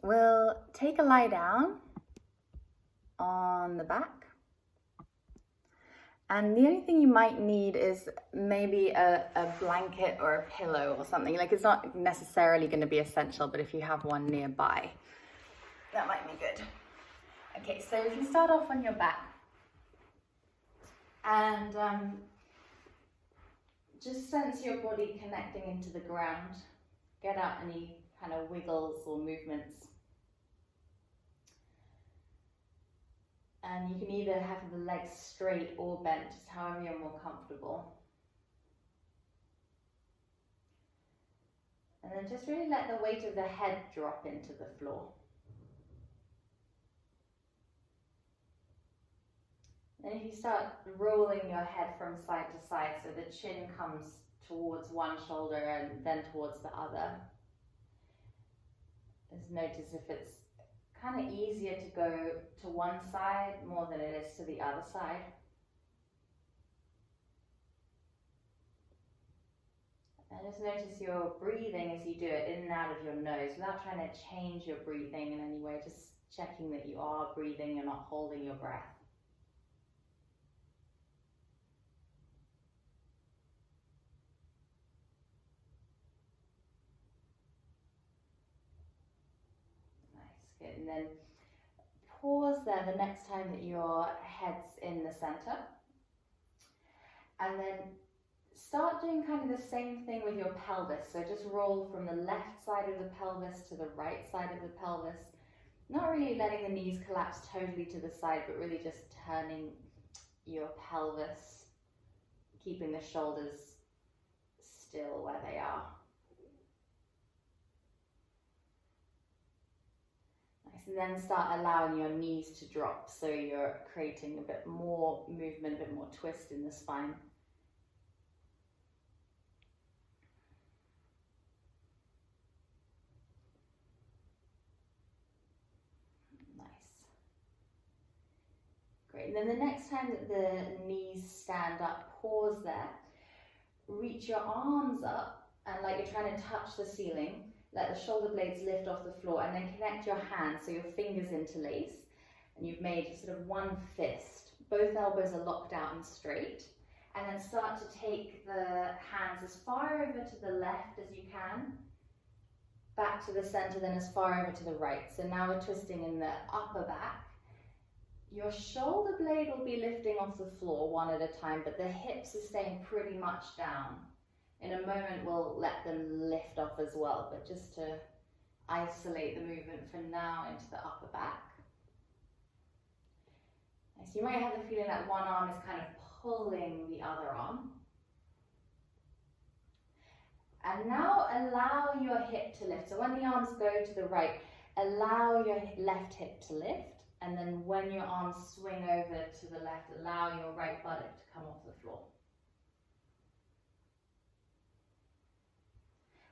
we'll take a lie down on the back. And the only thing you might need is maybe a blanket or a pillow or something. Like, it's not necessarily going to be essential, but if you have one nearby, that might be good. Okay, so if you start off on your back and just sense your body connecting into the ground, get out any kind of wiggles or movements. And you can either have the legs straight or bent, just however you're more comfortable. And then just really let the weight of the head drop into the floor. And if you start rolling your head from side to side, so the chin comes towards one shoulder and then towards the other. Just notice if it's kind of easier to go to one side more than it is to the other side. And just notice your breathing as you do it in and out of your nose without trying to change your breathing in any way, just checking that you are breathing, you're not holding your breath. Good. And then pause there the next time that your head's in the center. And then start doing kind of the same thing with your pelvis. So just roll from the left side of the pelvis to the right side of the pelvis. Not really letting the knees collapse totally to the side, but really just turning your pelvis, keeping the shoulders still where they are. And then start allowing your knees to drop, so you're creating a bit more movement, a bit more twist in the spine. Nice. Great. And then the next time that the knees stand up, pause there. Reach your arms up, and like you're trying to touch the ceiling. Let the shoulder blades lift off the floor, and then connect your hands so your fingers interlace. And you've made sort of one fist. Both elbows are locked out and straight. And then start to take the hands as far over to the left as you can. Back to the center, then as far over to the right. So now we're twisting in the upper back. Your shoulder blade will be lifting off the floor one at a time, but the hips are staying pretty much down. In a moment, we'll let them lift off as well, but just to isolate the movement for now into the upper back. So you might have the feeling that one arm is kind of pulling the other arm. And now allow your hip to lift. So when the arms go to the right, allow your left hip to lift. And then when your arms swing over to the left, allow your right buttock to come off the floor.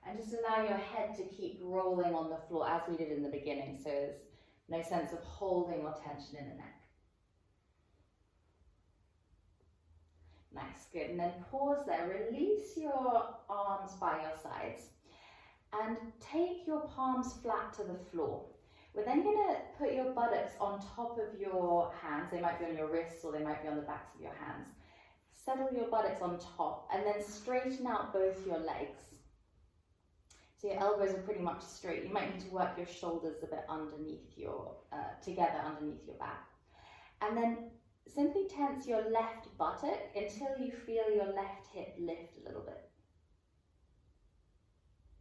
And just allow your head to keep rolling on the floor as we did in the beginning, so there's no sense of holding or tension in the neck. Nice, good. And then pause there, release your arms by your sides and take your palms flat to the floor. We're then going to put your buttocks on top of your hands. They might be on your wrists or they might be on the backs of your hands. Settle your buttocks on top and then straighten out both your legs. So your elbows are pretty much straight. You might need to work your shoulders a bit underneath your, together underneath your back. And then simply tense your left buttock until you feel your left hip lift a little bit.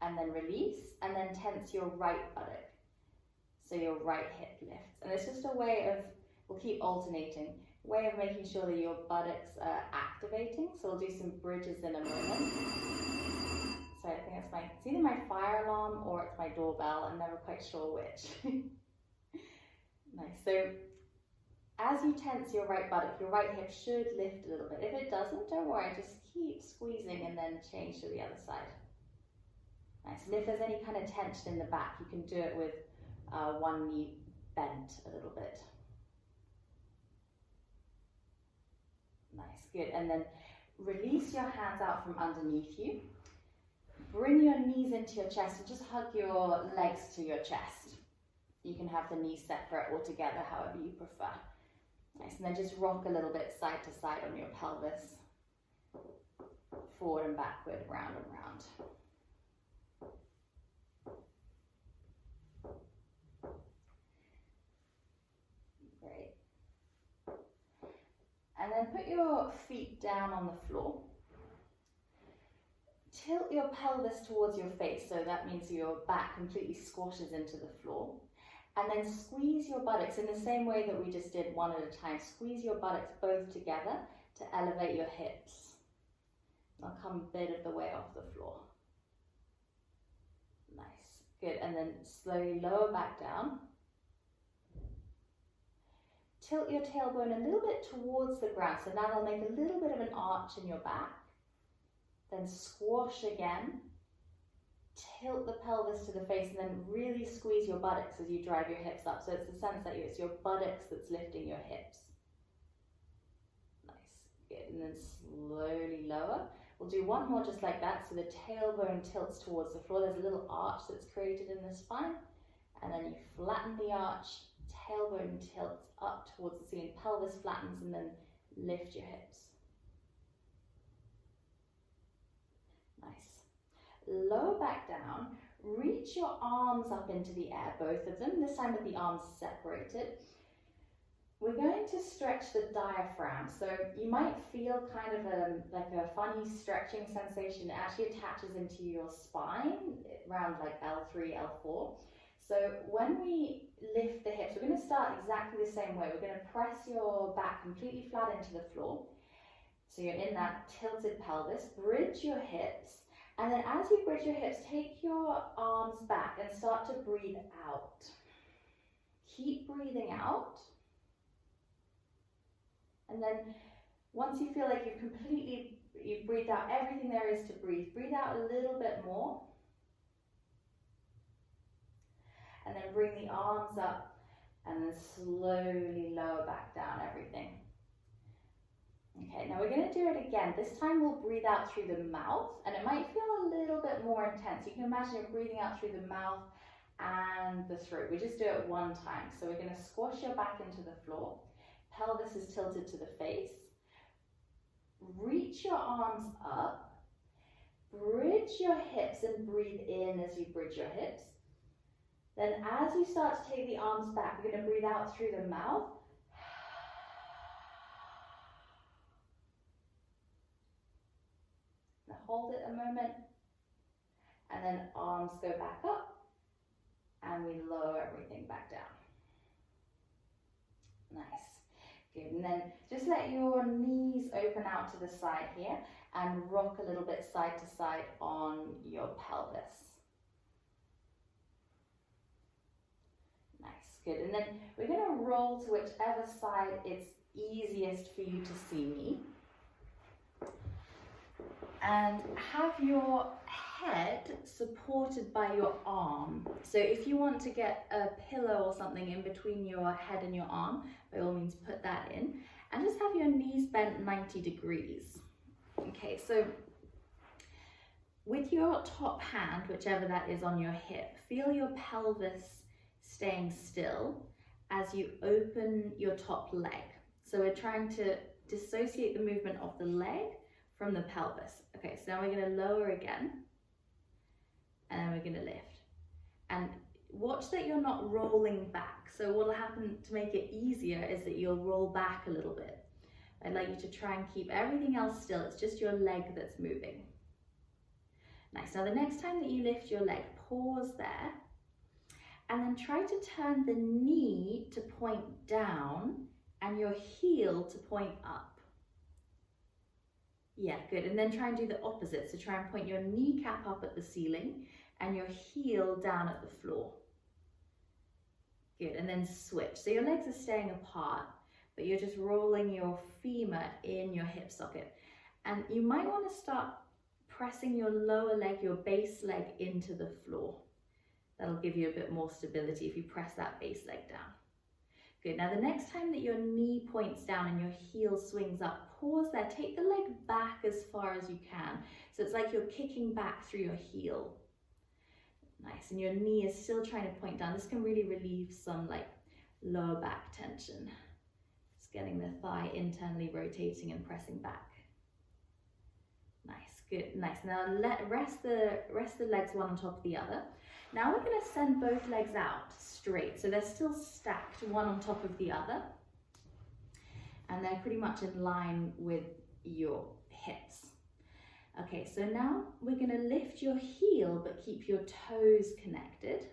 And then release, and then tense your right buttock. So your right hip lifts. And it's just a way of, we'll keep alternating, way of making sure that your buttocks are activating. So we'll do some bridges in a moment. So I think it's either my fire alarm or it's my doorbell. I'm never quite sure which. Nice. So as you tense your right buttock, your right hip should lift a little bit. If it doesn't, don't worry, just keep squeezing and then change to the other side. Nice. And if there's any kind of tension in the back, you can do it with one knee bent a little bit. Nice, good. And then release your hands out from underneath you. Bring your knees into your chest and just hug your legs to your chest. You can have the knees separate or together, however you prefer. Nice, and then just rock a little bit side to side on your pelvis. Forward and backward, round and round. Great. And then put your feet down on the floor. Tilt your pelvis towards your face, so that means your back completely squashes into the floor. And then squeeze your buttocks in the same way that we just did, one at a time. Squeeze your buttocks both together to elevate your hips. They'll come a bit of the way off the floor. Nice, good. And then slowly lower back down. Tilt your tailbone a little bit towards the ground. So now they'll make a little bit of an arch in your back. Then squash again. Tilt the pelvis to the face and then really squeeze your buttocks as you drive your hips up. So it's the sense that it's your buttocks that's lifting your hips. Nice, good. And then slowly lower. We'll do one more just like that. So the tailbone tilts towards the floor. There's a little arch that's created in the spine. And then you flatten the arch. Tailbone tilts up towards the ceiling. Pelvis flattens and then lift your hips. Nice. Lower back down, reach your arms up into the air, both of them, this time with the arms separated. We're going to stretch the diaphragm, so you might feel kind of like a funny stretching sensation. It actually attaches into your spine around like L3, L4. So when we lift the hips, we're going to start exactly the same way. We're going to press your back completely flat into the floor. So you're in that tilted pelvis, bridge your hips. And then as you bridge your hips, take your arms back and start to breathe out. Keep breathing out. And then once you feel like you've breathed out everything there is to breathe, breathe out a little bit more. And then bring the arms up and then slowly lower back down everything. Okay, now we're going to do it again. This time we'll breathe out through the mouth, and it might feel a little bit more intense. You can imagine you're breathing out through the mouth and the throat. We just do it one time. So we're going to squash your back into the floor. Pelvis is tilted to the face. Reach your arms up. Bridge your hips and breathe in as you bridge your hips. Then as you start to take the arms back, we're going to breathe out through the mouth. Hold it a moment, and then arms go back up, and we lower everything back down. Nice, good. And then just let your knees open out to the side here, and rock a little bit side to side on your pelvis. Nice, good. And then we're going to roll to whichever side it's easiest for you to see me. And have your head supported by your arm. So if you want to get a pillow or something in between your head and your arm, by all means put that in. And just have your knees bent 90 degrees. Okay, so with your top hand, whichever that is on your hip, feel your pelvis staying still as you open your top leg. So we're trying to dissociate the movement of the leg from the pelvis. Okay, so now we're going to lower again, and then we're going to lift. And watch that you're not rolling back. So what will happen to make it easier is that you'll roll back a little bit. I'd like you to try and keep everything else still. It's just your leg that's moving. Nice. Now the next time that you lift your leg, pause there, and then try to turn the knee to point down and your heel to point up. Yeah, good. And then try and do the opposite. So try and point your kneecap up at the ceiling and your heel down at the floor. Good. And then switch. So your legs are staying apart, but you're just rolling your femur in your hip socket. And you might want to start pressing your lower leg, your base leg, into the floor. That'll give you a bit more stability if you press that base leg down. Good. Now the next time that your knee points down and your heel swings up, pause there. Take the leg back as far as you can. So it's like you're kicking back through your heel. Nice, and your knee is still trying to point down. This can really relieve some like lower back tension. Just getting the thigh internally rotating and pressing back. Nice, good, nice. Now rest the legs one on top of the other. Now we're going to send both legs out straight, so they're still stacked one on top of the other, and they're pretty much in line with your hips. Okay, so now we're going to lift your heel but keep your toes connected,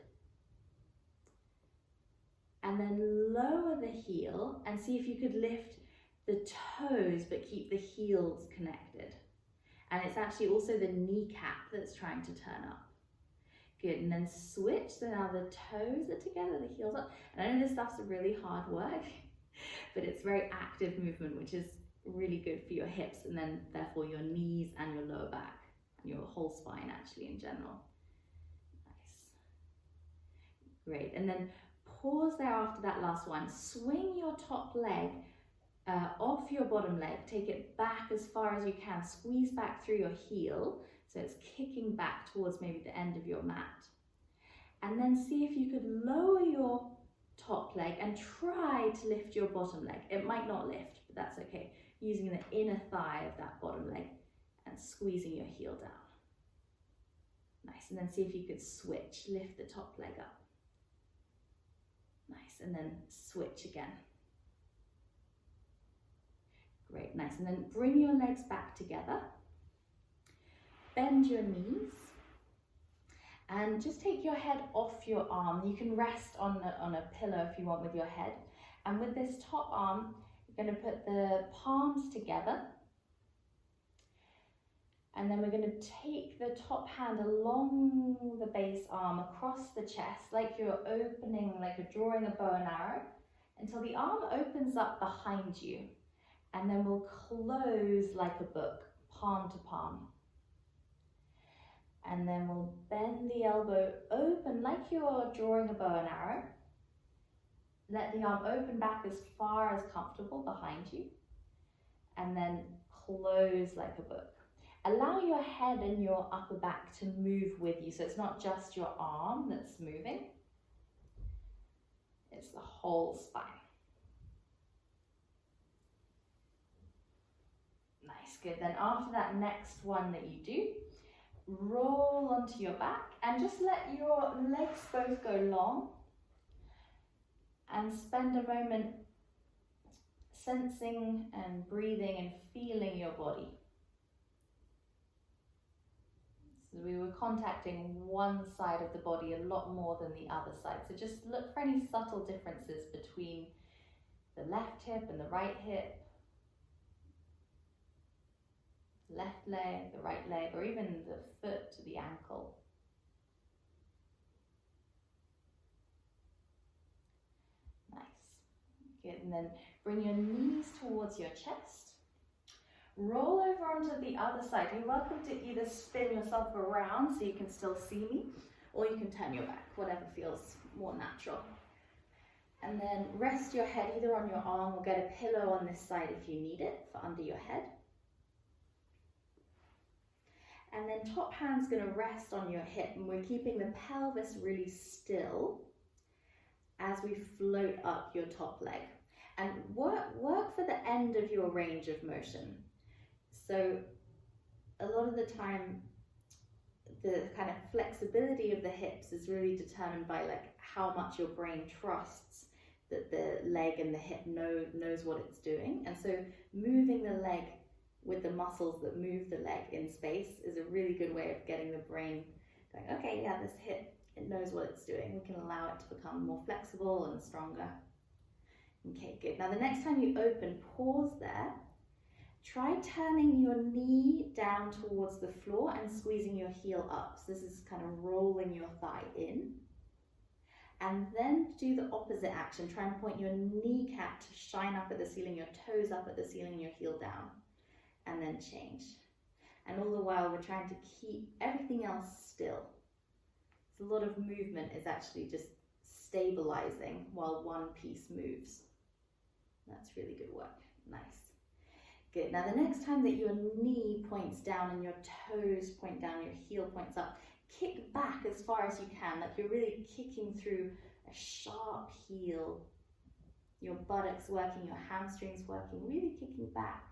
and then lower the heel and see if you could lift the toes but keep the heels connected. And it's actually also the kneecap that's trying to turn up. Good, and then switch, so now the toes are together, the heels up. And I know this stuff's really hard work, but it's very active movement, which is really good for your hips and then therefore your knees and your lower back and your whole spine actually in general. Nice. Great, and then pause there after that last one. Swing your top leg off your bottom leg, take it back as far as you can, squeeze back through your heel, so it's kicking back towards maybe the end of your mat. And then see if you could lower your top leg and try to lift your bottom leg. It might not lift, but that's okay. Using the inner thigh of that bottom leg and squeezing your heel down. Nice, and then see if you could switch, lift the top leg up. Nice, and then switch again. Great, nice, and then bring your legs back together. Bend your knees. And just take your head off your arm. You can rest on a pillow if you want with your head. And with this top arm, you're going to put the palms together. And then we're going to take the top hand along the base arm across the chest, like you're opening, like you're drawing a bow and arrow, until the arm opens up behind you. And then we'll close like a book, palm to palm. And then we'll bend the elbow open like you're drawing a bow and arrow. Let the arm open back as far as comfortable behind you. And then close like a book. Allow your head and your upper back to move with you. So it's not just your arm that's moving. It's the whole spine. Nice, good. Then after that next one that you do, roll onto your back and just let your legs both go long and spend a moment sensing and breathing and feeling your body. So we were contacting one side of the body a lot more than the other side. So just look for any subtle differences between the left hip and the right hip, left leg, the right leg, or even the foot to the ankle. Nice. Good, and then bring your knees towards your chest. Roll over onto the other side. You're welcome to either spin yourself around so you can still see me, or you can turn your back, whatever feels more natural. And then rest your head either on your arm or get a pillow on this side if you need it for under your head. And then top hand's going to rest on your hip, and we're keeping the pelvis really still as we float up your top leg. And work for the end of your range of motion. So a lot of the time, the kind of flexibility of the hips is really determined by like how much your brain trusts that the leg and the hip knows what it's doing. And so moving the leg with the muscles that move the leg in space is a really good way of getting the brain going, okay, yeah, this hip, it knows what it's doing. We can allow it to become more flexible and stronger. Okay, good. Now the next time you open, pause there. Try turning your knee down towards the floor and squeezing your heel up. So this is kind of rolling your thigh in. And then do the opposite action. Try and point your kneecap to shine up at the ceiling, your toes up at the ceiling, your heel down. And then change. And all the while we're trying to keep everything else still. So a lot of movement is actually just stabilizing while one piece moves. That's really good work. Nice. Good. Now the next time that your knee points down and your toes point down, your heel points up, kick back as far as you can, like you're really kicking through a sharp heel. Your buttocks working, your hamstrings working, really kicking back.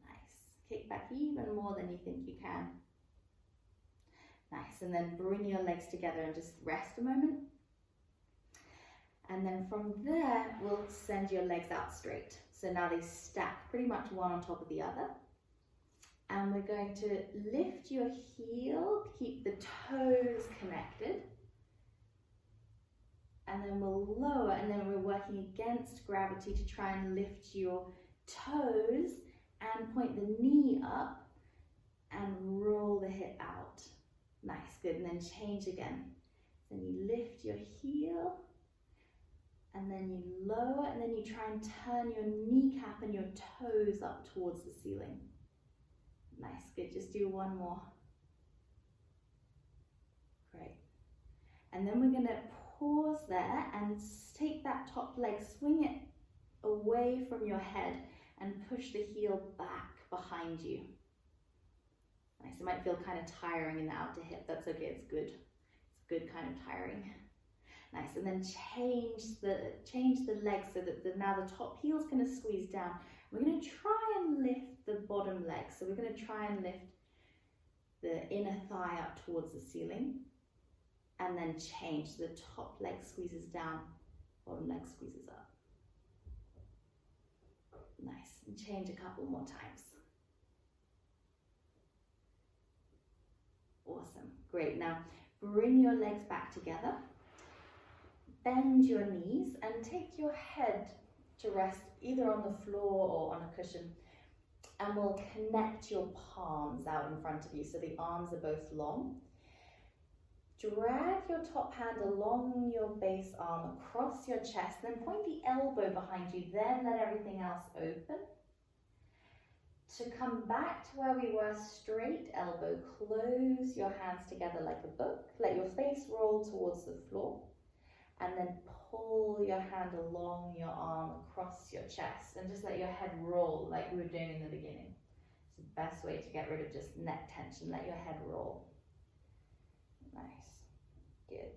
Nice. Kick back even more than you think you can. Nice. And then bring your legs together and just rest a moment. And then from there, we'll send your legs out straight. So now they stack pretty much one on top of the other. And we're going to lift your heel, keep the toes connected. And then we'll lower, and then we're working against gravity to try and lift your toes and point the knee up and roll the hip out. Nice, good. And then change again. Then you lift your heel, and then you lower, and then you try and turn your kneecap and your toes up towards the ceiling. Nice, good. Just do one more. Great. And then we're going to pause there and take that top leg, swing it away from your head and push the heel back behind you. Nice. It might feel kind of tiring in the outer hip. That's okay. It's good. It's good kind of tiring. Nice. And then change the leg so that now the top heel is going to squeeze down. We're going to try and lift the bottom leg. So we're going to try and lift the inner thigh up towards the ceiling. And then change. The top leg squeezes down, bottom leg squeezes up. Nice. And change a couple more times. Awesome. Great. Now bring your legs back together. Bend your knees and take your head to rest either on the floor or on a cushion. And we'll connect your palms out in front of you so the arms are both long. Drag your top hand along your base arm across your chest, then point the elbow behind you, then let everything else open. To come back to where we were, straight elbow, close your hands together like a book, let your face roll towards the floor, and then pull your hand along your arm across your chest, and just let your head roll like we were doing in the beginning. It's the best way to get rid of just neck tension, let your head roll. Nice. Good.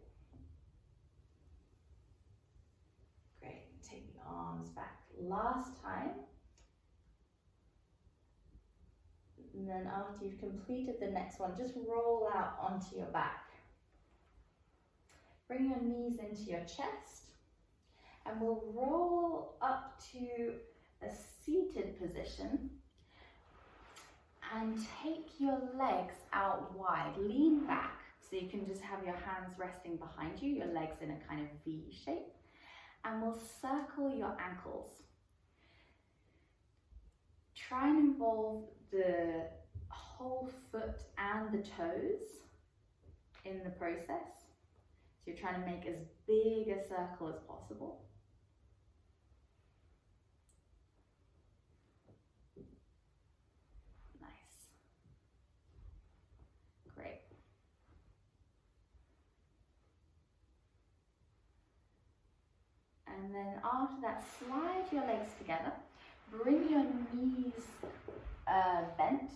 Great. Take the arms back. Last time. And then after you've completed the next one, just roll out onto your back. Bring your knees into your chest. And we'll roll up to a seated position. And take your legs out wide. Lean back. So you can just have your hands resting behind you, your legs in a kind of V shape. And we'll circle your ankles. Try and involve the whole foot and the toes in the process. So you're trying to make as big a circle as possible. And then after that, slide your legs together. Bring your knees bent.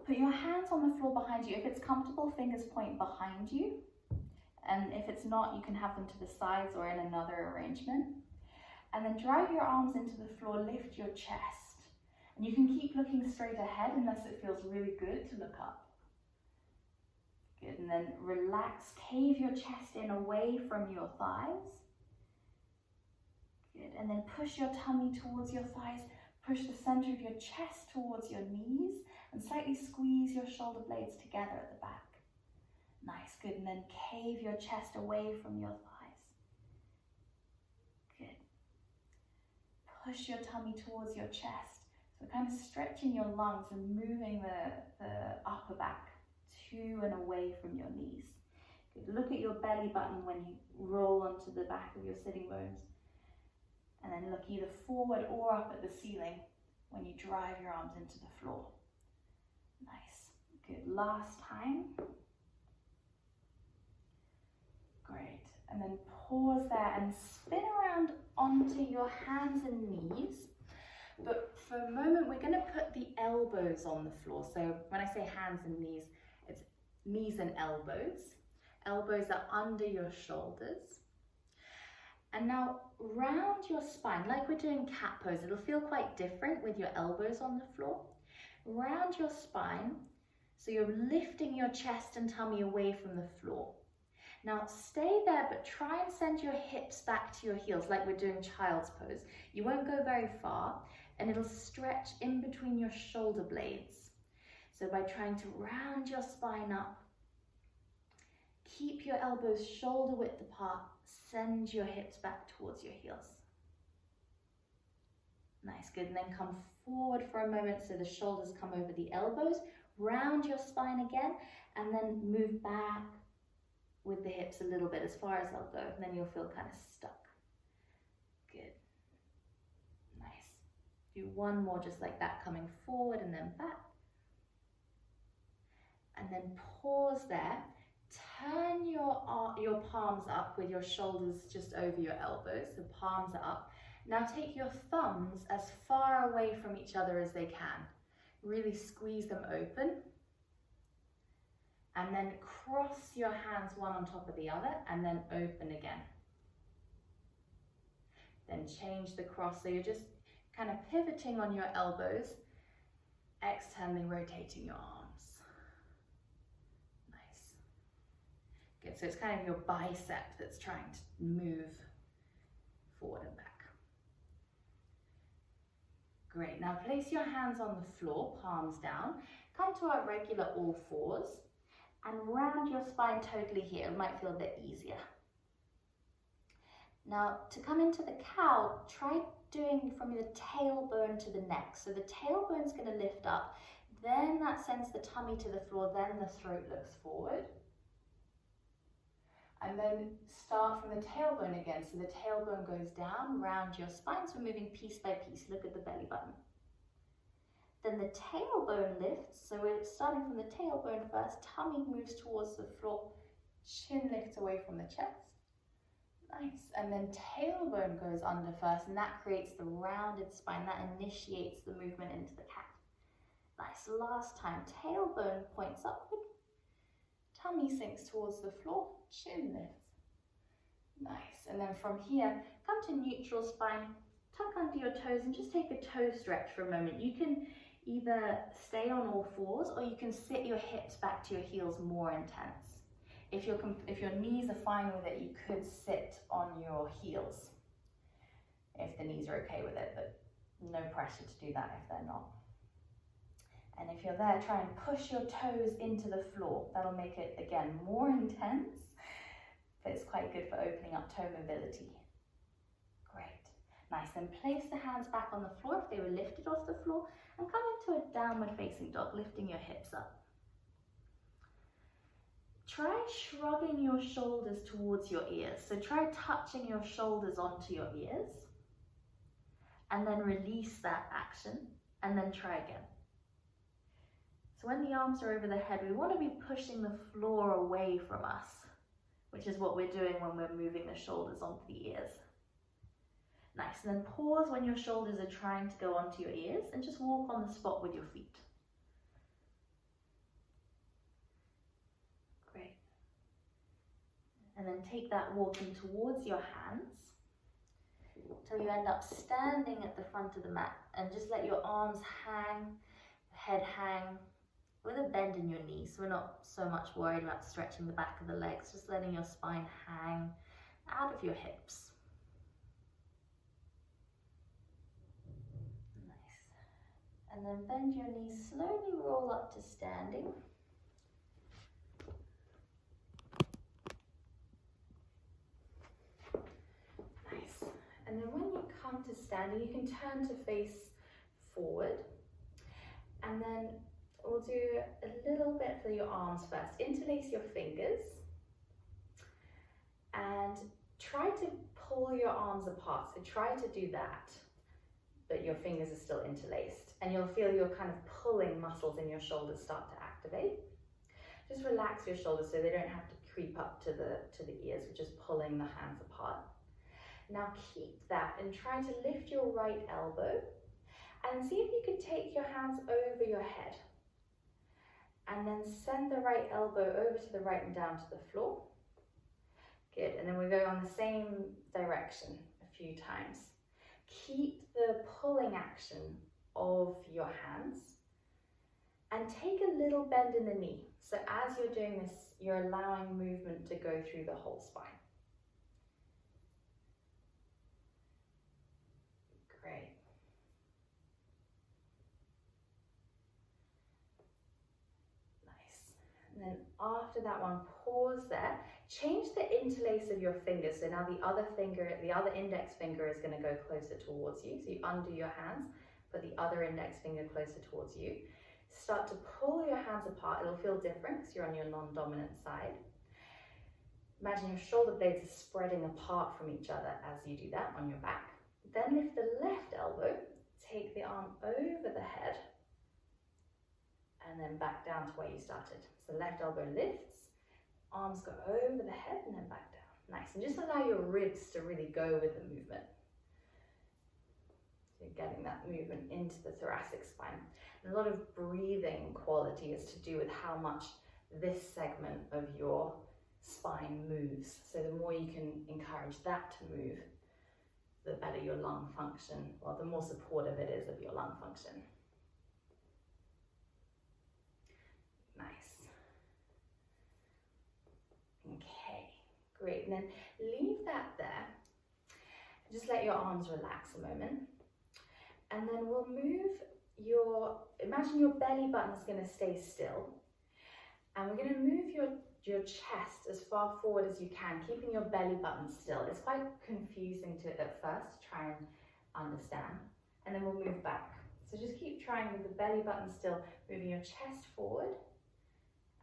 Put your hands on the floor behind you. If it's comfortable, fingers point behind you. And if it's not, you can have them to the sides or in another arrangement. And then drive your arms into the floor, lift your chest. And you can keep looking straight ahead unless it feels really good to look up. Good, and then relax, cave your chest in away from your thighs. Good, and then push your tummy towards your thighs, push the center of your chest towards your knees, and slightly squeeze your shoulder blades together at the back. Nice, good, and then cave your chest away from your thighs. Good. Push your tummy towards your chest, so kind of stretching your lungs and moving the upper back to and away from your knees. Good. Look at your belly button when you roll onto the back of your sitting bones. And then look either forward or up at the ceiling when you drive your arms into the floor. Nice. Good. Last time. Great. And then pause there and spin around onto your hands and knees. But for a moment, we're going to put the elbows on the floor. So when I say hands and knees, it's knees and elbows. Elbows are under your shoulders. And now round your spine, like we're doing cat pose, it'll feel quite different with your elbows on the floor. Round your spine, so you're lifting your chest and tummy away from the floor. Now stay there, but try and send your hips back to your heels like we're doing child's pose. You won't go very far, and it'll stretch in between your shoulder blades. So by trying to round your spine up, keep your elbows shoulder width apart, send your hips back towards your heels. Nice, good, and then come forward for a moment so the shoulders come over the elbows, round your spine again, and then move back with the hips a little bit as far as they'll go, and then you'll feel kind of stuck. Good, nice. Do one more just like that, coming forward and then back. And then pause there. Turn your palms up with your shoulders just over your elbows, so palms are up. Now take your thumbs as far away from each other as they can. Really squeeze them open. And then cross your hands one on top of the other and then open again. Then change the cross, so you're just kind of pivoting on your elbows, externally rotating your arms. Good, so it's kind of your bicep that's trying to move forward and back. Great, now place your hands on the floor, palms down. Come to our regular all fours and round your spine totally here. It might feel a bit easier. Now to come into the cow, try doing from the tailbone to the neck. So the tailbone's going to lift up, then that sends the tummy to the floor, then the throat looks forward. And then start from the tailbone again. So the tailbone goes down, round your spine. So we're moving piece by piece. Look at the belly button. Then the tailbone lifts. So we're starting from the tailbone first. Tummy moves towards the floor. Chin lifts away from the chest. Nice. And then tailbone goes under first. And that creates the rounded spine. That initiates the movement into the cat. Nice. Last time. Tailbone points upward. Tummy sinks towards the floor, chin lifts. Nice, and then from here, come to neutral spine, tuck under your toes and just take a toe stretch for a moment. You can either stay on all fours or you can sit your hips back to your heels more intense. If your knees are fine with it, you could sit on your heels if the knees are okay with it, but no pressure to do that if they're not. And if you're there, try and push your toes into the floor. That'll make it, again, more intense, but it's quite good for opening up toe mobility. Great. Nice. Then place the hands back on the floor if they were lifted off the floor, and come into a downward facing dog, lifting your hips up. Try shrugging your shoulders towards your ears. So try touching your shoulders onto your ears, and then release that action, and then try again. So when the arms are over the head, we want to be pushing the floor away from us, which is what we're doing when we're moving the shoulders onto the ears. Nice, and then pause when your shoulders are trying to go onto your ears and just walk on the spot with your feet. Great. And then take that walking towards your hands until you end up standing at the front of the mat, and just let your arms hang, head hang, with a bend in your knees. So we're not so much worried about stretching the back of the legs, just letting your spine hang out of your hips. Nice. And then bend your knees, slowly roll up to standing. Nice. And then when you come to standing, you can turn to face forward, and then we'll do a little bit for your arms first. Interlace your fingers and try to pull your arms apart. So try to do that, but your fingers are still interlaced, and you'll feel your kind of pulling muscles in your shoulders start to activate. Just relax your shoulders so they don't have to creep up to the ears. We're just pulling the hands apart. Now keep that and try to lift your right elbow And see if you could take your hands over your head. And then send the right elbow over to the right and down to the floor. Good, and then we go on the same direction a few times. Keep the pulling action of your hands and take a little bend in the knee. So as you're doing this, you're allowing movement to go through the whole spine. Great. Nice. And then after that one, pause there. Change the interlace of your fingers. So now the other index finger is going to go closer towards you. So you undo your hands, put the other index finger closer towards you. Start to pull your hands apart. It'll feel different because you're on your non-dominant side. Imagine your shoulder blades are spreading apart from each other as you do that on your back. Then lift the left elbow, take the arm over the head, and then back down to where you started. So left elbow lifts, arms go over the head and then back down. Nice, and just allow your ribs to really go with the movement. So you're getting that movement into the thoracic spine. And a lot of breathing quality is to do with how much this segment of your spine moves. So the more you can encourage that to move, the better your lung function, well, the more supportive it is of your lung function. Nice. Okay, great. And then leave that there. Just let your arms relax a moment. And then we'll move imagine your belly button is going to stay still. And we're going to move your chest as far forward as you can, keeping your belly button still. It's quite confusing at first to try and understand. And then we'll move back. So just keep trying with the belly button still, moving your chest forward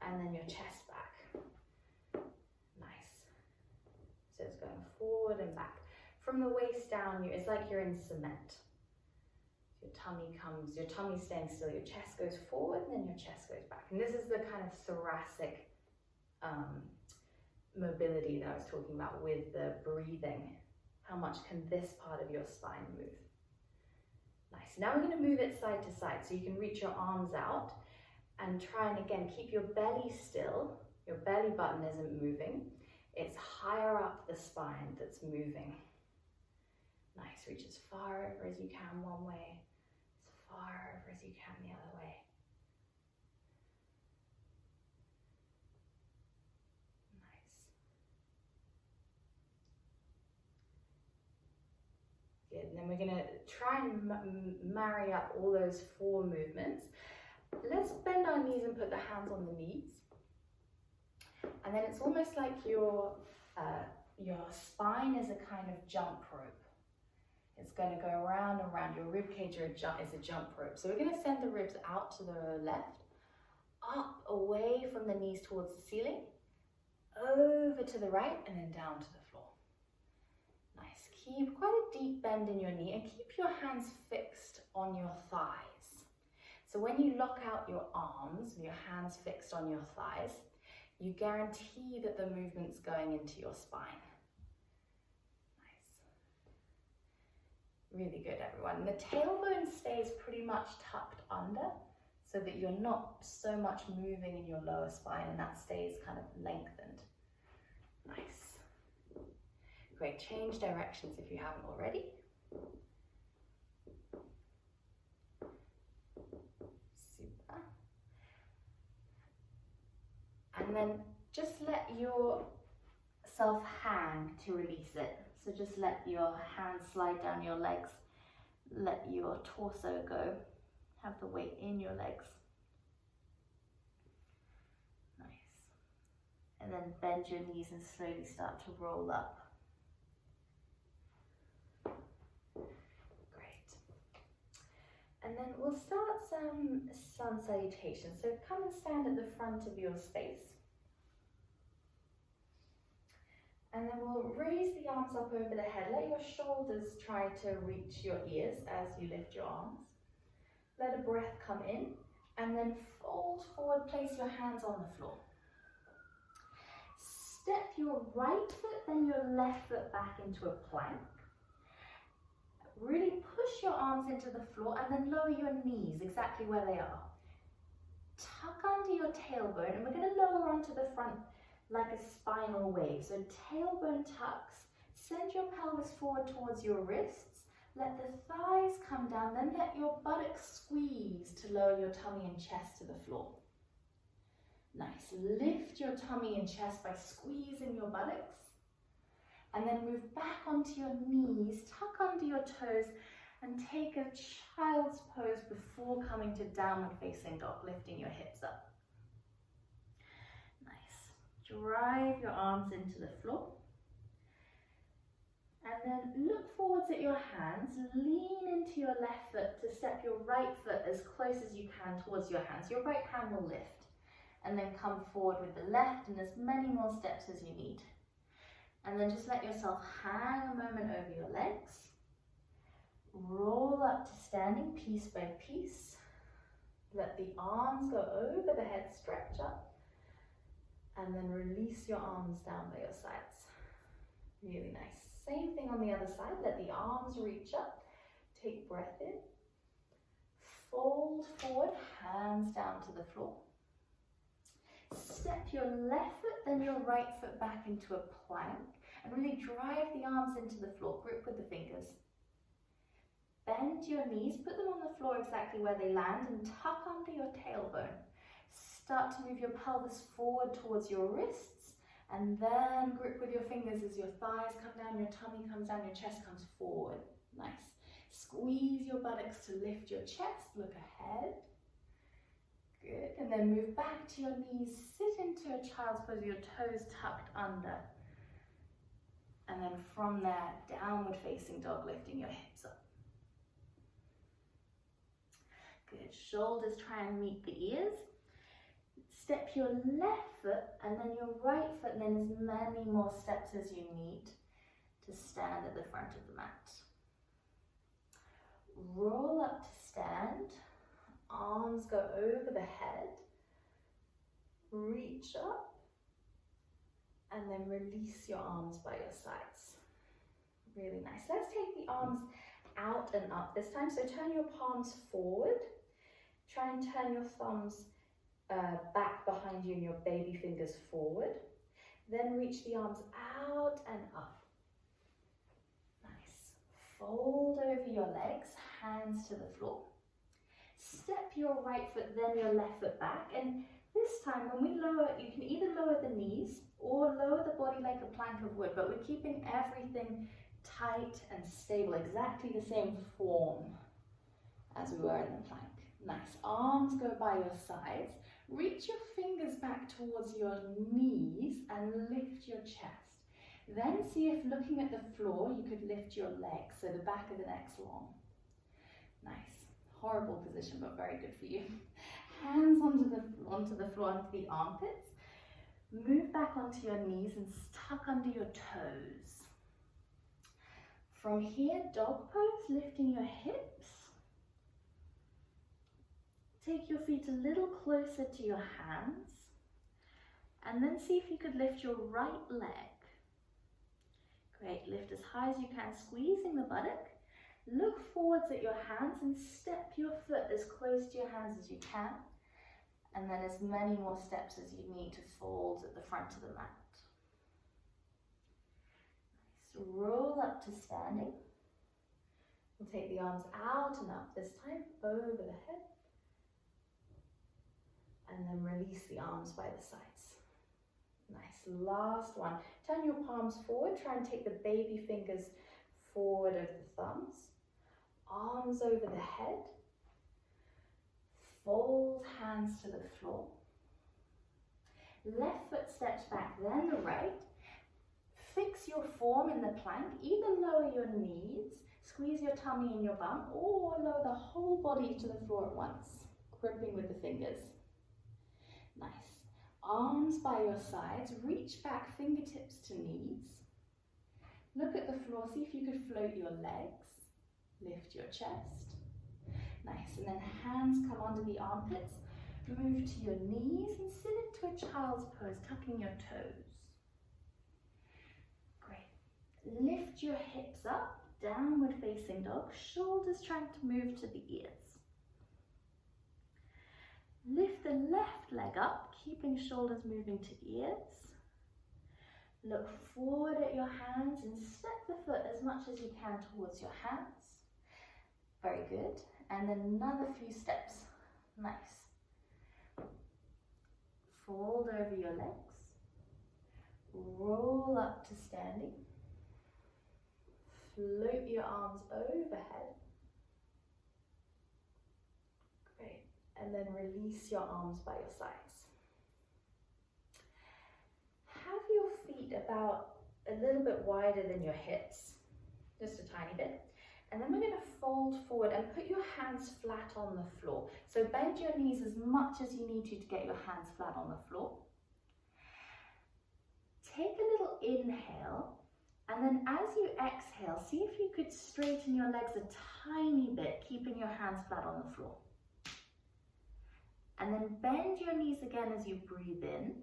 and then your chest back. Nice. So it's going forward and back. From the waist down, it's like you're in cement. Your tummy's staying still, your chest goes forward and then your chest goes back. And this is the kind of thoracic mobility that I was talking about with the breathing. How much can this part of your spine move? Nice. Now we're going to move it side to side. So you can reach your arms out and try and again keep your belly still. Your belly button isn't moving. It's higher up the spine that's moving. Nice. Reach as far over as you can one way, as far over as you can the other way. Nice. Good. And then we're going to try and marry up all those four movements. Let's bend our knees and put the hands on the knees. And then it's almost like your spine is a kind of jump rope. It's going to go around and around. Your rib cage is a jump rope. So we're going to send the ribs out to the left, up away from the knees towards the ceiling, over to the right, and then down to the floor. Nice. Keep quite a deep bend in your knee and keep your hands fixed on your thighs. So when you lock out your arms with your hands fixed on your thighs, you guarantee that the movement's going into your spine. Really good, everyone. And the tailbone stays pretty much tucked under so that you're not so much moving in your lower spine, and that stays kind of lengthened. Nice. Great. Change directions if you haven't already. Super. And then just let yourself hang to release it. So just let your hands slide down your legs, let your torso go, have the weight in your legs. Nice. And then bend your knees and slowly start to roll up. Great. And then we'll start some sun salutations. So come and stand at the front of your space. And then we'll raise the arms up over the head. Let your shoulders try to reach your ears as you lift your arms. Let a breath come in and then fold forward, place your hands on the floor. Step your right foot, then your left foot back into a plank. Really push your arms into the floor and then lower your knees exactly where they are. Tuck under your tailbone, and we're going to lower onto the front like a spinal wave. So tailbone tucks, send your pelvis forward towards your wrists, let the thighs come down, then let your buttocks squeeze to lower your tummy and chest to the floor. Nice. Lift your tummy and chest by squeezing your buttocks. And then move back onto your knees, tuck under your toes, and take a child's pose before coming to downward facing dog, lifting your hips up. Nice. Drive your arms into the floor. And then look forwards at your hands, lean into your left foot to step your right foot as close as you can towards your hands. Your right hand will lift. And then come forward with the left and as many more steps as you need. And then just let yourself hang a moment over your legs. Roll up to standing piece by piece. Let the arms go over the head, stretch up. And then release your arms down by your sides. Really nice. Same thing on the other side. Let the arms reach up. Take breath in. Fold forward, hands down to the floor. Step your left foot, then your right foot back into a plank, and really drive the arms into the floor. Grip with the fingers. Bend your knees, put them on the floor exactly where they land, and tuck under your tailbone. Start to move your pelvis forward towards your wrists, and then grip with your fingers as your thighs come down, your tummy comes down, your chest comes forward. Nice. Squeeze your buttocks to lift your chest, look ahead. Good, and then move back to your knees, sit into a child's pose, your toes tucked under. And then from there, downward facing dog, lifting your hips up. Good, shoulders try and meet the ears. Step your left foot and then your right foot, and then as many more steps as you need to stand at the front of the mat. Roll up to stand. Arms go over the head, reach up, and then release your arms by your sides. Really nice. Let's take the arms out and up this time. So turn your palms forward. Try and turn your thumbs back behind you and your baby fingers forward. Then reach the arms out and up. Nice. Fold over your legs, hands to the floor. Step your right foot, then your left foot back. And this time when we lower, you can either lower the knees or lower the body like a plank of wood, but we're keeping everything tight and stable, exactly the same form as we were in the plank. Nice. Arms go by your sides. Reach your fingers back towards your knees and lift your chest. Then see if looking at the floor, you could lift your legs so the back of the neck's long. Nice. Horrible position, but very good for you. Hands onto the floor, onto the armpits. Move back onto your knees and tuck under your toes. From here, dog pose, lifting your hips. Take your feet a little closer to your hands. And then see if you could lift your right leg. Great, lift as high as you can, squeezing the buttock. Look forwards at your hands and step your foot as close to your hands as you can. And then as many more steps as you need to fold at the front of the mat. Nice. Roll up to standing. We'll take the arms out and up this time, over the head. And then release the arms by the sides. Nice. Last one. Turn your palms forward. Try and take the baby fingers forward over the thumbs. Arms over the head. Fold hands to the floor. Left foot steps back, then the right. Fix your form in the plank. Either lower your knees, squeeze your tummy and your bum, or lower the whole body to the floor at once, gripping with the fingers. Nice. Arms by your sides, reach back, fingertips to knees. Look at the floor, see if you could float your legs, lift your chest. Nice, and then hands come under the armpits, move to your knees and sit into a child's pose, tucking your toes. Great. Lift your hips up, downward facing dog, shoulders trying to move to the ears. Lift the left leg up, keeping shoulders moving to ears. Look forward at your hands and step the foot as much as you can towards your hands. Very good. And then another few steps. Nice. Fold over your legs. Roll up to standing. Float your arms overhead. Great. And then release your arms by your sides. Have your feet about a little bit wider than your hips, just a tiny bit. And then we're going to fold forward and put your hands flat on the floor. So bend your knees as much as you need to get your hands flat on the floor. Take a little inhale, and then as you exhale, see if you could straighten your legs a tiny bit, keeping your hands flat on the floor. And then bend your knees again as you breathe in.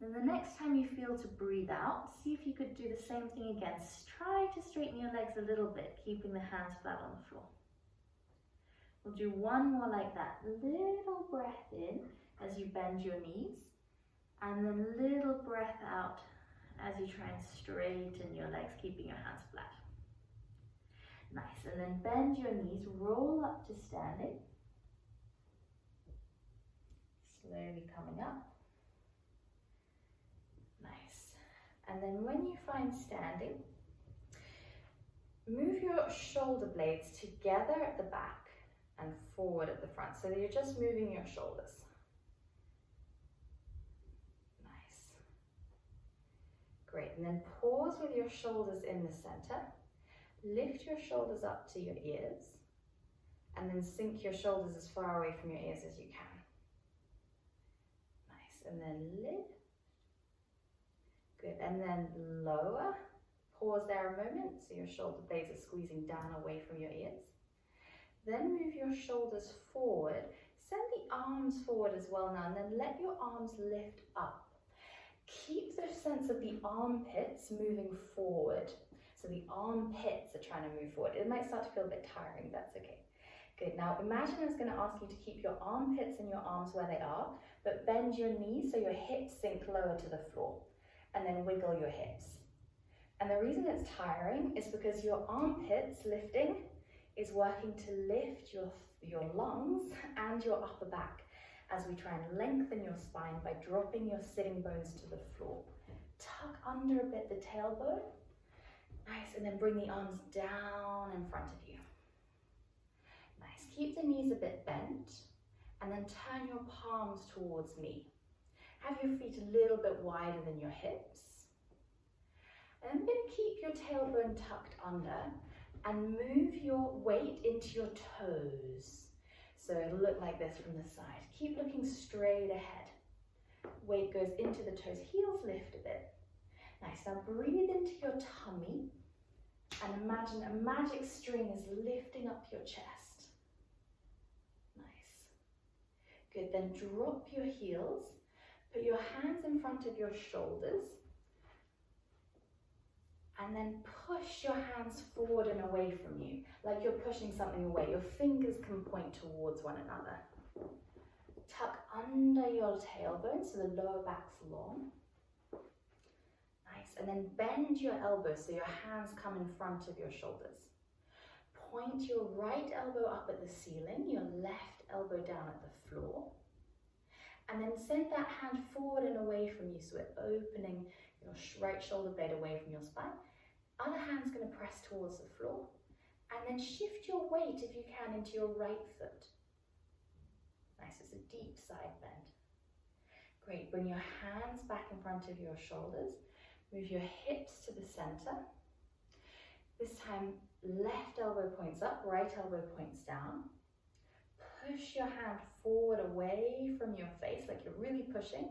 Then the next time you feel to breathe out, see if you could do the same thing again. Try to straighten your legs a little bit, keeping the hands flat on the floor. We'll do one more like that. Little breath in as you bend your knees, and then little breath out as you try and straighten your legs, keeping your hands flat. Nice, and then bend your knees, roll up to standing. Slowly coming up. Nice. And then when you find standing, move your shoulder blades together at the back and forward at the front, so that you're just moving your shoulders. Nice. Great, and then pause with your shoulders in the center. Lift your shoulders up to your ears, and then sink your shoulders as far away from your ears as you can. Nice, and then lift. Good, and then lower. Pause there a moment, so your shoulder blades are squeezing down away from your ears. Then move your shoulders forward. Send the arms forward as well now, and then let your arms lift up. Keep the sense of the armpits moving forward. So the armpits are trying to move forward. It might start to feel a bit tiring, that's okay. Good, now imagine I was going to ask you to keep your armpits and your arms where they are, but bend your knees so your hips sink lower to the floor, and then wiggle your hips. And the reason it's tiring is because your armpits lifting is working to lift your lungs and your upper back as we try and lengthen your spine by dropping your sitting bones to the floor. Tuck under a bit the tailbone. Nice, and then bring the arms down in front of you. Nice, keep the knees a bit bent, and then turn your palms towards me. Have your feet a little bit wider than your hips. And I'm going to keep your tailbone tucked under and move your weight into your toes. So it'll look like this from the side. Keep looking straight ahead. Weight goes into the toes, heels lift a bit. Nice, now breathe into your tummy and imagine a magic string is lifting up your chest. Nice. Good, then drop your heels. Put your hands in front of your shoulders, and then push your hands forward and away from you, like you're pushing something away. Your fingers can point towards one another. Tuck under your tailbone so the lower back's long. Nice, and then bend your elbows so your hands come in front of your shoulders. Point your right elbow up at the ceiling, your left elbow down at the floor. And then send that hand forward and away from you, so it's opening your right shoulder blade away from your spine. Other hand's going to press towards the floor. And then shift your weight, if you can, into your right foot. Nice, it's a deep side bend. Great, bring your hands back in front of your shoulders. Move your hips to the center. This time, left elbow points up, right elbow points down. Push your hand forward away from your face, like you're really pushing.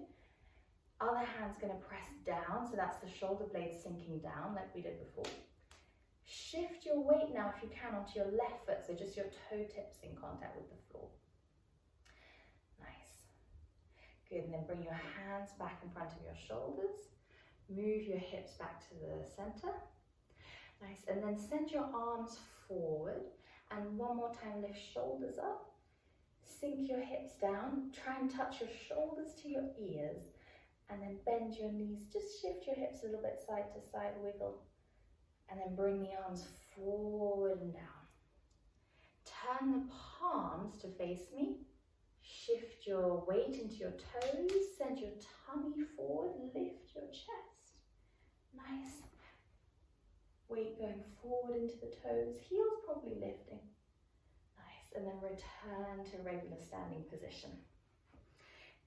Other hand's going to press down, so that's the shoulder blade sinking down like we did before. Shift your weight now, if you can, onto your left foot, so just your toe tips in contact with the floor. Nice. Good, and then bring your hands back in front of your shoulders. Move your hips back to the center. Nice, and then send your arms forward, and one more time lift shoulders up, sink your hips down, try and touch your shoulders to your ears, and then bend your knees, just shift your hips a little bit side to side, wiggle, and then bring the arms forward and down. Turn the palms to face me, shift your weight into your toes, send your tummy forward, lift your chest. Nice. Weight going forward into the toes, heels probably lifting. Nice, and then return to regular standing position.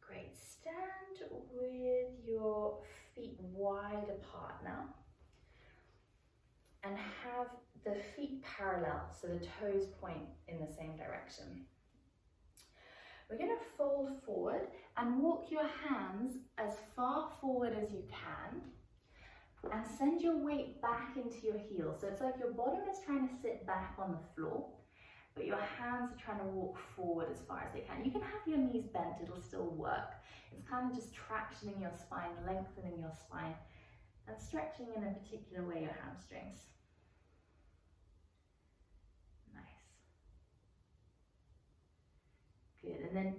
Great, stand with your feet wide apart now. And have the feet parallel, so the toes point in the same direction. We're going to fold forward and walk your hands as far forward as you can. And send your weight back into your heels. So it's like your bottom is trying to sit back on the floor, but your hands are trying to walk forward as far as they can. You can have your knees bent, it'll still work. It's kind of just tractioning your spine, lengthening your spine, and stretching in a particular way your hamstrings. Nice. Good, and then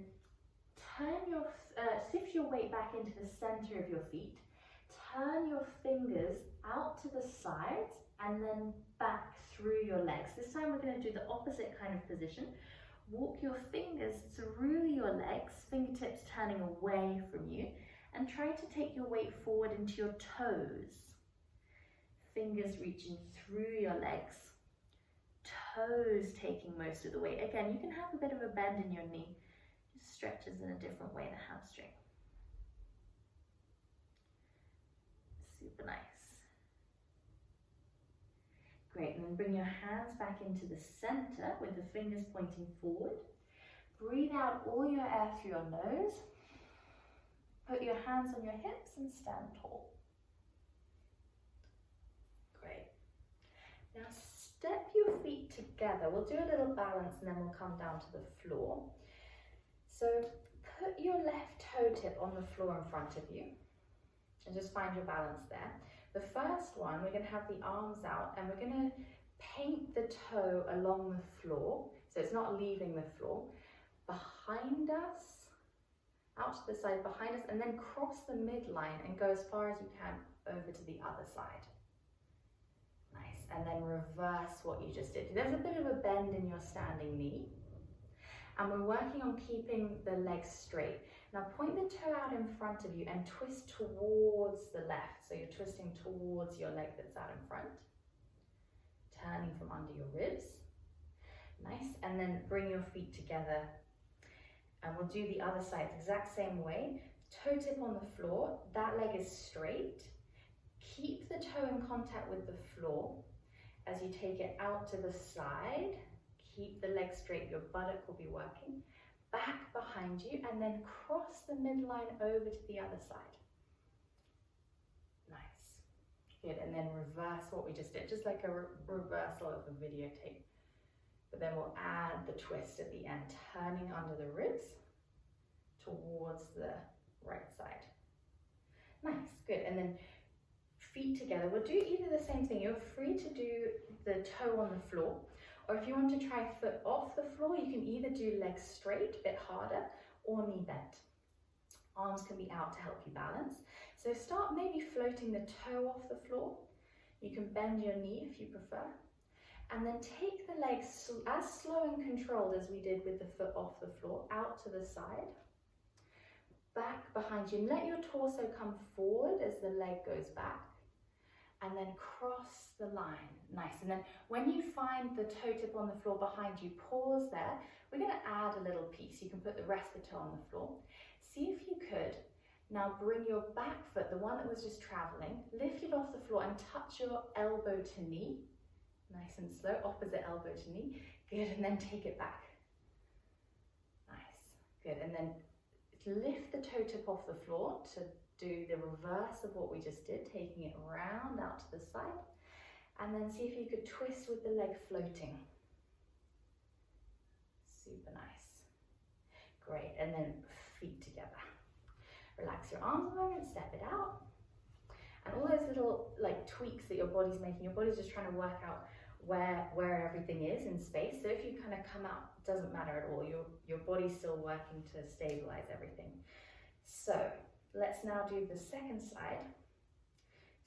shift your weight back into the center of your feet. Turn your fingers out to the sides and then back through your legs. This time we're going to do the opposite kind of position. Walk your fingers through your legs, fingertips turning away from you, and try to take your weight forward into your toes. Fingers reaching through your legs, toes taking most of the weight. Again, you can have a bit of a bend in your knee, just stretches in a different way in the hamstring. Super nice. Great, and then bring your hands back into the center with the fingers pointing forward. Breathe out all your air through your nose. Put your hands on your hips and stand tall. Great. Now step your feet together. We'll do a little balance and then we'll come down to the floor. So put your left toe tip on the floor in front of you. And just find your balance there. The first one, we're going to have the arms out and we're going to paint the toe along the floor, so it's not leaving the floor, behind us, out to the side, behind us, and then cross the midline and go as far as you can over to the other side. Nice, and then reverse what you just did. There's a bit of a bend in your standing knee, and we're working on keeping the legs straight. Now point the toe out in front of you and twist towards the left. So you're twisting towards your leg that's out in front. Turning from under your ribs. Nice, and then bring your feet together. And we'll do the other side the exact same way. Toe tip on the floor, that leg is straight. Keep the toe in contact with the floor as you take it out to the side. Keep the leg straight, your buttock will be working. Back behind you, and then cross the midline over to the other side. Nice. Good, and then reverse what we just did, just like a reversal of the videotape. But then we'll add the twist at the end, turning under the ribs towards the right side. Nice, good, and then feet together. We'll do either the same thing. You're free to do the toe on the floor, or if you want to try foot off the floor, you can either do legs straight, a bit harder, or knee bent. Arms can be out to help you balance. So start maybe floating the toe off the floor. You can bend your knee if you prefer. And then take the legs as slow and controlled as we did with the foot off the floor, out to the side. Back behind you, and let your torso come forward as the leg goes back. And then cross the line. Nice. And then when you find the toe tip on the floor behind you, pause there. We're going to add a little piece. You can put the rest of the toe on the floor. See if you could now bring your back foot, the one that was just traveling, lift it off the floor and touch your elbow to knee. Nice and slow, opposite elbow to knee. Good, and then take it back. Nice, good. And then lift the toe tip off the floor to do the reverse of what we just did, taking it round out to the side, and then see if you could twist with the leg floating. Super nice. Great, and then feet together. Relax your arms a moment, step it out, And all those little like tweaks that your body's making, your body's just trying to work out where everything is in space. So if you kind of come out, it doesn't matter at all. Your body's still working to stabilize everything. So let's now do the second side.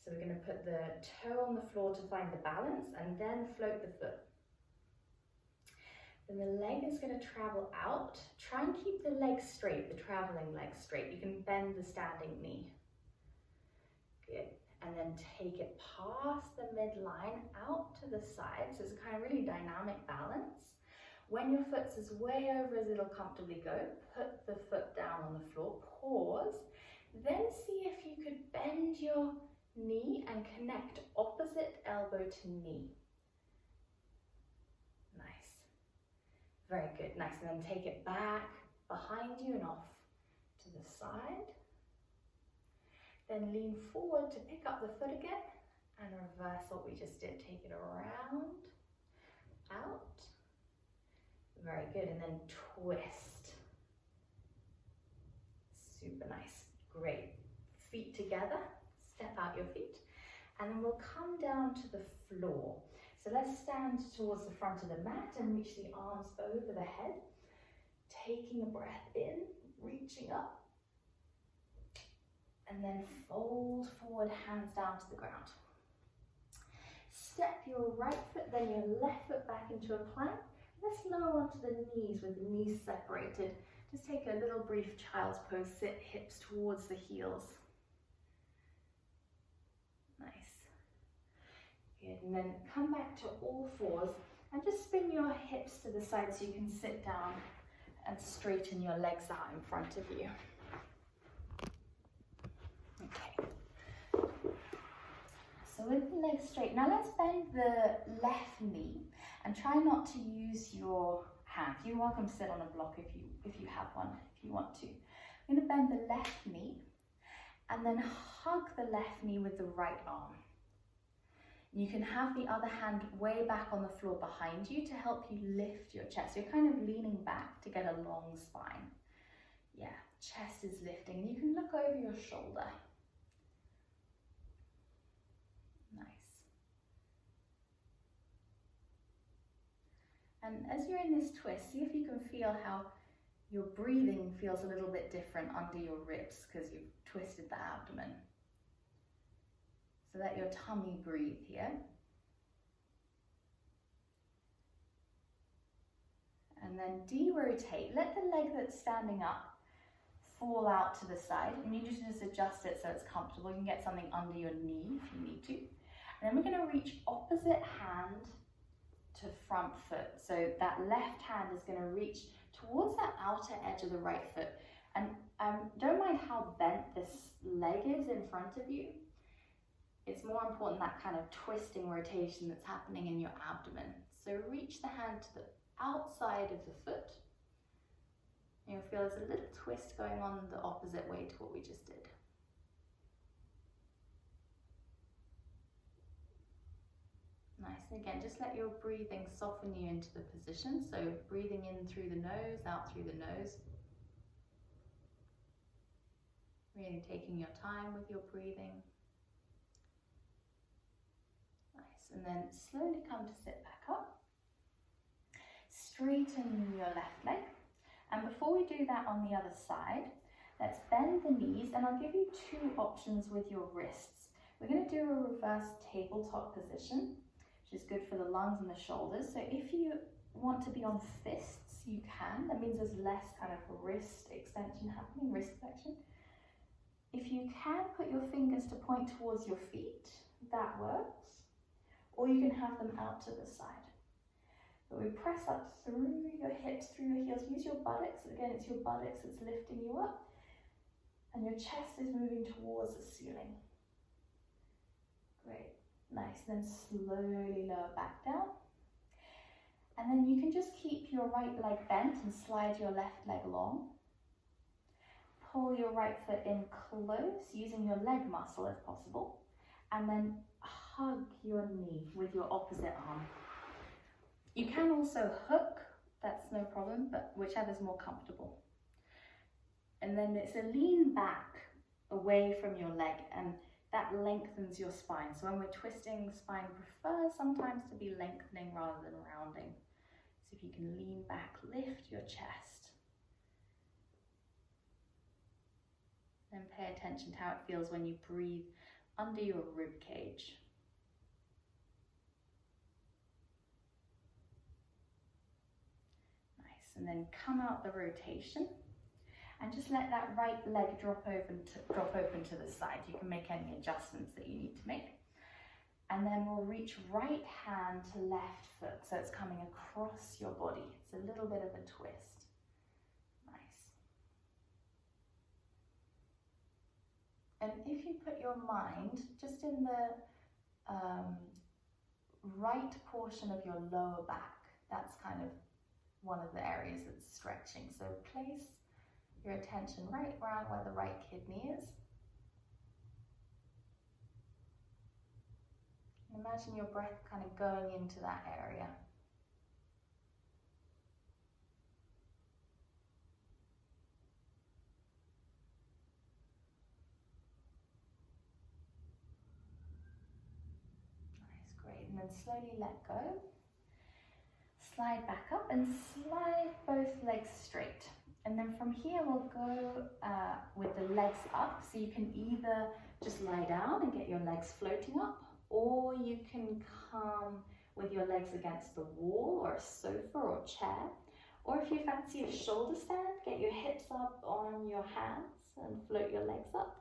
So we're going to put the toe on the floor to find the balance and then float the foot. Then the leg is going to travel out. Try and keep the leg straight, the traveling leg straight. You can bend the standing knee. Good. And then take it past the midline out to the side. So it's a kind of really dynamic balance. When your foot is way over as it'll comfortably go, put the foot down on the floor, pause, then see if you could bend your knee and connect opposite elbow to knee. Nice. Very good. Nice. And then take it back behind you and off to the side. Then lean forward to pick up the foot again and reverse what we just did. Take it around, out. Very good. And then twist. Super nice. Great. Feet together. Step out your feet. And then we'll come down to the floor. So let's stand towards the front of the mat and reach the arms over the head. Taking a breath in, reaching up. And then fold forward, hands down to the ground. Step your right foot, then your left foot back into a plank. Let's lower onto the knees with the knees separated. Just take a little brief child's pose, sit hips towards the heels. Nice. Good, and then come back to all fours and just spin your hips to the side so you can sit down and straighten your legs out in front of you. Okay, so with the legs straight, now let's bend the left knee and try not to use your hands. You're welcome to sit on a block if you have one, if you want to. I'm going to bend the left knee and then hug the left knee with the right arm. You can have the other hand way back on the floor behind you to help you lift your chest. You're kind of leaning back to get a long spine. Yeah, chest is lifting and you can look over your shoulder. Nice. And as you're in this twist, see if you can feel how your breathing feels a little bit different under your ribs because you've twisted the abdomen. So let your tummy breathe here. And then de-rotate. Let the leg that's standing up fall out to the side. And you just adjust it so it's comfortable. You can get something under your knee if you need to. And then we're going to reach opposite hand to front foot. So that left hand is going to reach towards that outer edge of the right foot. And don't mind how bent this leg is in front of you. It's more important that kind of twisting rotation that's happening in your abdomen. So reach the hand to the outside of the foot. You'll feel there's a little twist going on the opposite way to what we just did. Nice, and again, just let your breathing soften you into the position. So breathing in through the nose, out through the nose. Really taking your time with your breathing. Nice, and then slowly come to sit back up. Straighten your left leg. And before we do that on the other side, let's bend the knees, and I'll give you two options with your wrists. We're going to do a reverse tabletop position, which is good for the lungs and the shoulders. So if you want to be on fists, you can. That means there's less kind of wrist extension happening, wrist flexion. If you can put your fingers to point towards your feet, that works. Or you can have them out to the side. But we press up through your hips, through your heels. Use your buttocks. Again, it's your buttocks that's lifting you up. And your chest is moving towards the ceiling. Great. Nice. Then slowly lower back down. And then you can just keep your right leg bent and slide your left leg long. Pull your right foot in close, using your leg muscle if possible. And then hug your knee with your opposite arm. You can also hook, that's no problem, but whichever's more comfortable. And then it's a lean back away from your leg and that lengthens your spine. So when we're twisting, spine prefers sometimes to be lengthening rather than rounding. So if you can lean back, lift your chest. Then pay attention to how it feels when you breathe under your rib cage. Nice, and then come out the rotation and just let that right leg drop open to the side. You can make any adjustments that you need to make. And then we'll reach right hand to left foot, so it's coming across your body. It's a little bit of a twist. Nice. And if you put your mind just in the right portion of your lower back, that's kind of one of the areas that's stretching. So place your attention right around where the right kidney is. Imagine your breath kind of going into that area. Nice, great. And then slowly let go. Slide back up and slide both legs straight. And then from here we'll go with the legs up. So you can either just lie down and get your legs floating up, or you can come with your legs against the wall or a sofa or chair. Or if you fancy a shoulder stand, get your hips up on your hands and float your legs up.